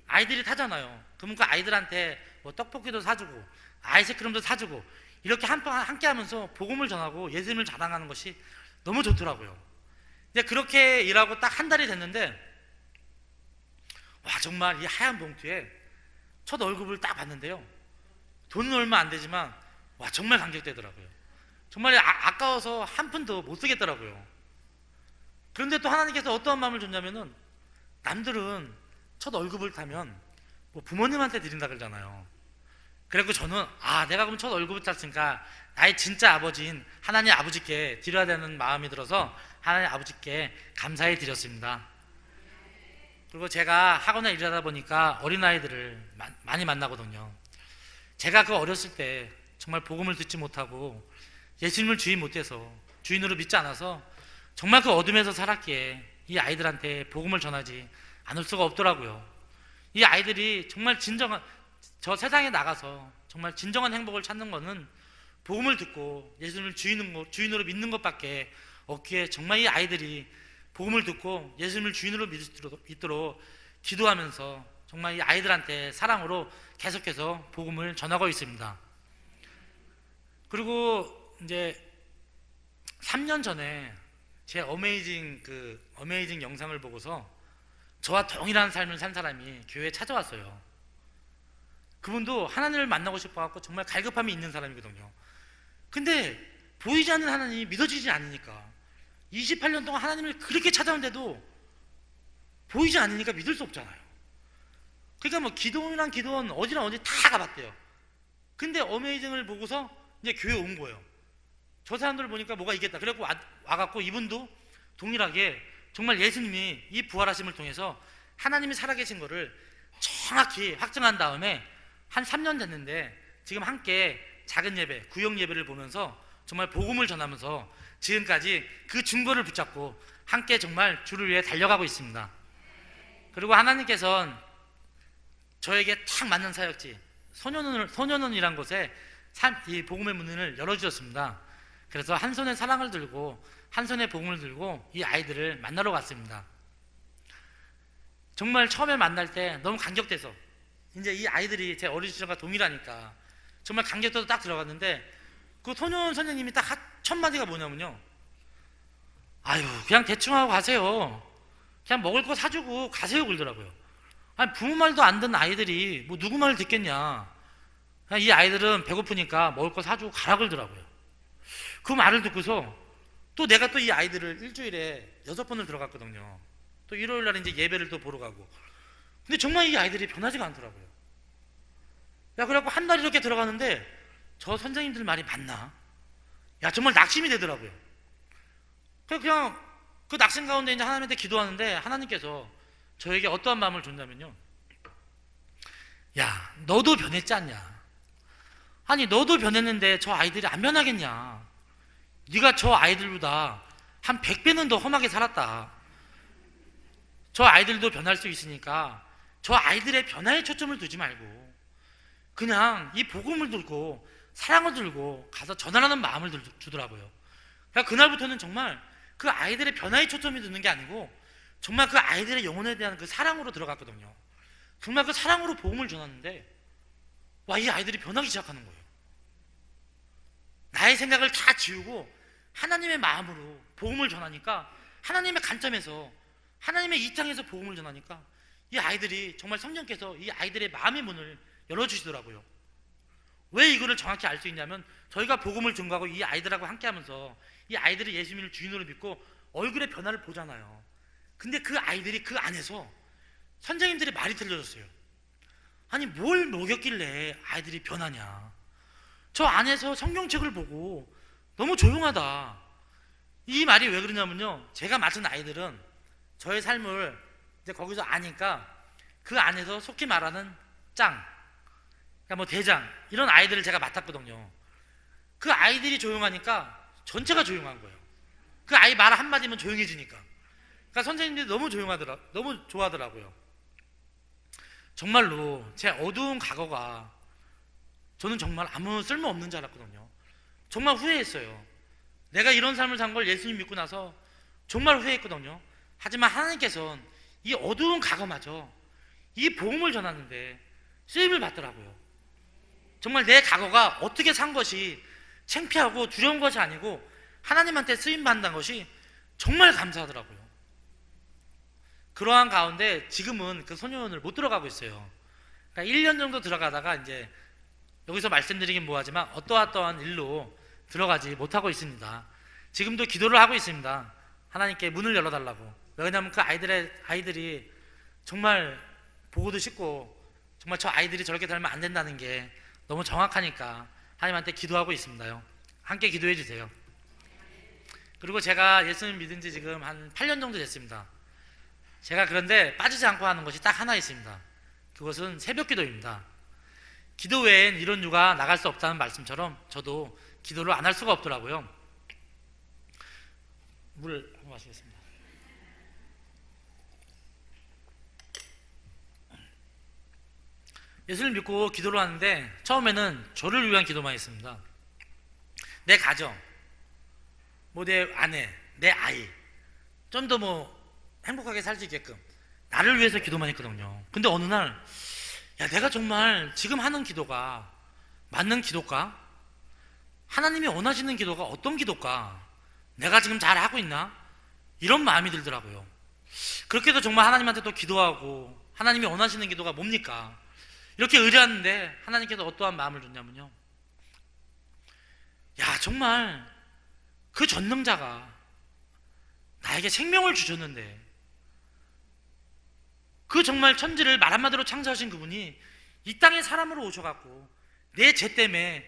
아이들이 타잖아요. 그러면 그 아이들한테 뭐 떡볶이도 사주고 아이스크림도 사주고 이렇게 함께 하면서 복음을 전하고 예수님을 자랑하는 것이 너무 좋더라고요. 근데 그렇게 일하고 딱 한 달이 됐는데, 와, 정말 이 하얀 봉투에 첫 월급을 딱 봤는데요, 돈은 얼마 안 되지만 와, 정말 감격되더라고요. 정말 아까워서 한 푼도 못 쓰겠더라고요. 그런데 또 하나님께서 어떠한 마음을 줬냐면은, 남들은 첫 월급을 타면 뭐 부모님한테 드린다 그러잖아요. 그래서 저는 내가 그럼 첫 월급을 탔으니까 나의 진짜 아버지인 하나님 아버지께 드려야 되는 마음이 들어서 하나님 아버지께 감사히 드렸습니다. 그리고 제가 학원에 일하다 보니까 어린아이들을 많이 만나거든요. 제가 그 어렸을 때 정말 복음을 듣지 못하고 예수님을 주인 못해서, 주인으로 믿지 않아서 정말 그 어둠에서 살았기에 이 아이들한테 복음을 전하지 않을 수가 없더라고요. 이 아이들이 정말 저 세상에 나가서 정말 진정한 행복을 찾는 것은 복음을 듣고 예수님을 주인으로 믿는 것밖에 없기에, 정말 이 아이들이 복음을 듣고 예수님을 주인으로 믿도록 기도하면서 정말 이 아이들한테 사랑으로 계속해서 복음을 전하고 있습니다. 그리고 이제 3년 전에 제 어메이징 영상을 보고서 저와 동일한 삶을 산 사람이 교회에 찾아왔어요. 그분도 하나님을 만나고 싶어갖고 정말 갈급함이 있는 사람이거든요. 근데 보이지 않는 하나님이 믿어지지 않으니까 28년 동안 하나님을 그렇게 찾아오는데도 보이지 않으니까 믿을 수 없잖아요. 그러니까 뭐 기도원이랑 기도원 어디랑 어디 다 가봤대요. 근데 어메이징을 보고서 이제 교회 온 거예요. 저 사람들을 보니까 뭐가 있겠다. 그래갖고 와갖고 이분도 동일하게 정말 예수님이 이 부활하심을 통해서 하나님이 살아계신 거를 정확히 확증한 다음에 한 3년 됐는데 지금 함께 작은 예배, 구역 예배를 보면서 정말 복음을 전하면서 지금까지 그 증거를 붙잡고 함께 정말 주를 위해 달려가고 있습니다. 그리고 하나님께서는 저에게 딱 맞는 사역지 소년원이란 곳에 이 복음의 문을 열어주셨습니다. 그래서 한 손에 사랑을 들고 한 손에 복음을 들고 이 아이들을 만나러 갔습니다. 정말 처음에 만날 때 너무 감격돼서, 이제 이 아이들이 제 어린 시절과 동일하니까 정말 감격돼서 딱 들어갔는데, 그 소년 선생님이 딱 첫 마디가 뭐냐면요, 그냥 대충 하고 가세요. 그냥 먹을 거 사주고 가세요 그러더라고요. 아니, 부모 말도 안 듣는 아이들이 뭐 누구 말을 듣겠냐. 그냥 이 아이들은 배고프니까 먹을 거 사주고 가라 그러더라고요. 그 말을 듣고서 또 내가 또 이 아이들을 일주일에 6번을 들어갔거든요. 또 일요일 날 이제 예배를 또 보러 가고. 근데 정말 이 아이들이 변하지가 않더라고요. 그래갖고 한 달 이렇게 들어가는데 저 선생님들 말이 맞나? 정말 낙심이 되더라고요. 그냥 그 낙심 가운데 이제 하나님한테 기도하는데 하나님께서 저에게 어떠한 마음을 줬냐면요, 야, 너도 변했지 않냐? 아니, 너도 변했는데 저 아이들이 안 변하겠냐? 네가 저 아이들보다 한 100배는 더 험하게 살았다. 저 아이들도 변할 수 있으니까 저 아이들의 변화에 초점을 두지 말고 그냥 이 복음을 들고 사랑을 들고 가서 전하라는 마음을 주더라고요. 그러니까 그날부터는 정말 그 아이들의 변화에 초점이 두는 게 아니고 정말 그 아이들의 영혼에 대한 그 사랑으로 들어갔거든요. 정말 그 사랑으로 복음을 전하는데 와, 이 아이들이 변하기 시작하는 거예요. 나의 생각을 다 지우고 하나님의 마음으로 복음을 전하니까, 하나님의 관점에서, 하나님의 입장에서 복음을 전하니까 이 아이들이 정말 성령께서 이 아이들의 마음의 문을 열어주시더라고요. 왜 이거를 정확히 알 수 있냐면, 저희가 복음을 증거하고 이 아이들하고 함께하면서 이 아이들이 예수님을 주인으로 믿고 얼굴의 변화를 보잖아요. 근데 그 아이들이 그 안에서 선생님들의 말이 들려졌어요. 아니, 뭘 먹였길래 아이들이 변하냐? 저 안에서 성경책을 보고 너무 조용하다. 이 말이 왜 그러냐면요, 제가 맡은 아이들은 저의 삶을 이제 거기서 아니까 그 안에서 속히 말하는 짱, 그러니까 뭐 대장, 이런 아이들을 제가 맡았거든요. 그 아이들이 조용하니까 전체가 조용한 거예요. 그 아이 말 한마디면 조용해지니까. 그러니까 선생님들이 너무 좋아하더라고요. 정말로 제 어두운 과거가 저는 정말 아무 쓸모없는 줄 알았거든요. 정말 후회했어요. 내가 이런 삶을 산 걸 예수님 믿고 나서 정말 후회했거든요. 하지만 하나님께서는 이 어두운 과거마저 이 복음을 전하는데 쓰임을 받더라고요. 정말 내 과거가 어떻게 산 것이 창피하고 두려운 것이 아니고 하나님한테 쓰임 받는 것이 정말 감사하더라고요. 그러한 가운데 지금은 그 소년원을 못 들어가고 있어요. 그러니까 1년 정도 들어가다가 이제 여기서 말씀드리긴 뭐하지만 어떠한 일로 들어가지 못하고 있습니다. 지금도 기도를 하고 있습니다. 하나님께 문을 열어달라고. 왜냐하면 그 아이들이 정말 보고도 싶고 정말 저 아이들이 저렇게 살면 안 된다는 게 너무 정확하니까 하나님한테 기도하고 있습니다요. 함께 기도해 주세요. 그리고 제가 예수님 믿은 지 지금 한 8년 정도 됐습니다. 제가 그런데 빠지지 않고 하는 것이 딱 하나 있습니다. 그것은 새벽 기도입니다. 기도 외엔 이런 유가 나갈 수 없다는 말씀처럼 저도 기도를 안 할 수가 없더라고요. 물 한번 마시겠습니다. 예수를 믿고 기도를 하는데 처음에는 저를 위한 기도만 했습니다. 내 가정, 뭐 내 아내, 내 아이 좀 더 뭐 행복하게 살 수 있게끔 나를 위해서 기도만 했거든요. 근데 어느 날, 야, 내가 정말 지금 하는 기도가 맞는 기도일까? 하나님이 원하시는 기도가 어떤 기도일까? 내가 지금 잘 하고 있나? 이런 마음이 들더라고요. 그렇게 해서 정말 하나님한테 또 기도하고 하나님이 원하시는 기도가 뭡니까? 이렇게 의뢰하는데 하나님께서 어떠한 마음을 줬냐면요, 야, 정말 그 전능자가 나에게 생명을 주셨는데, 그 정말 천지를 말 한마디로 창조하신 그분이 이 땅에 사람으로 오셔갖고 내 죄 때문에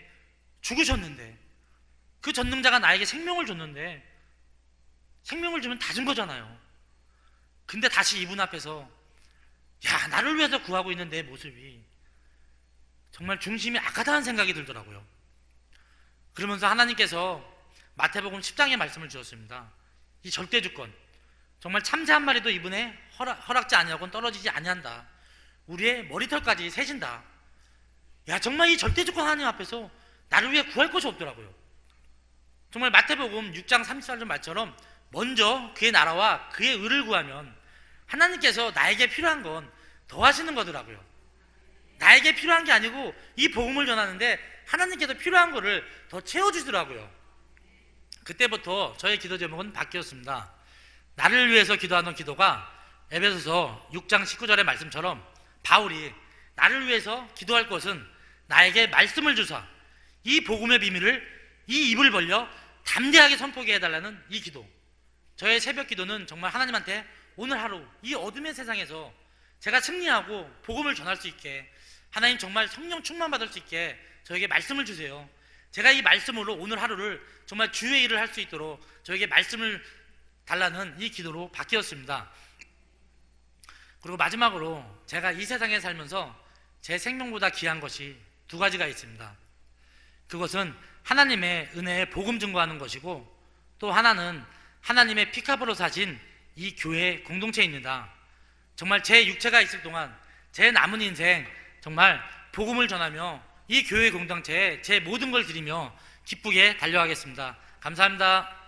죽으셨는데, 그 전능자가 나에게 생명을 줬는데, 생명을 주면 다 준 거잖아요. 근데 다시 이분 앞에서, 야, 나를 위해서 구하고 있는 내 모습이 정말 중심이 악하다는 생각이 들더라고요. 그러면서 하나님께서 마태복음 10장의 말씀을 주셨습니다. 이 절대주권, 정말 참새 한 마리도 이분의 허락지 아니하고는 떨어지지 아니한다. 우리의 머리털까지 세진다. 야, 정말 이 절대주권 하나님 앞에서 나를 위해 구할 것이 없더라고요. 정말 마태복음 6장 34절 말처럼 먼저 그의 나라와 그의 의를 구하면 하나님께서 나에게 필요한 건 더 하시는 거더라고요. 나에게 필요한 게 아니고 이 복음을 전하는데 하나님께서 필요한 거를 더 채워주시더라고요. 그때부터 저의 기도 제목은 바뀌었습니다. 나를 위해서 기도하는 기도가 에베소서 6장 19절의 말씀처럼 바울이 나를 위해서 기도할 것은 나에게 말씀을 주사 이 복음의 비밀을 이 입을 벌려 담대하게 선포하게 해달라는 이 기도, 저의 새벽 기도는 정말 하나님한테 오늘 하루 이 어둠의 세상에서 제가 승리하고 복음을 전할 수 있게, 하나님 정말 성령 충만 받을 수 있게 저에게 말씀을 주세요. 제가 이 말씀으로 오늘 하루를 정말 주의 일을 할 수 있도록 저에게 말씀을 달라는 이 기도로 바뀌었습니다. 그리고 마지막으로 제가 이 세상에 살면서 제 생명보다 귀한 것이 두 가지가 있습니다. 그것은 하나님의 은혜에 복음 증거하는 것이고, 또 하나는 하나님의 피카브로 사신 이 교회 공동체입니다. 정말 제 육체가 있을 동안 제 남은 인생 정말 복음을 전하며 이 교회 공동체에 제 모든 걸 드리며 기쁘게 달려가겠습니다. 감사합니다.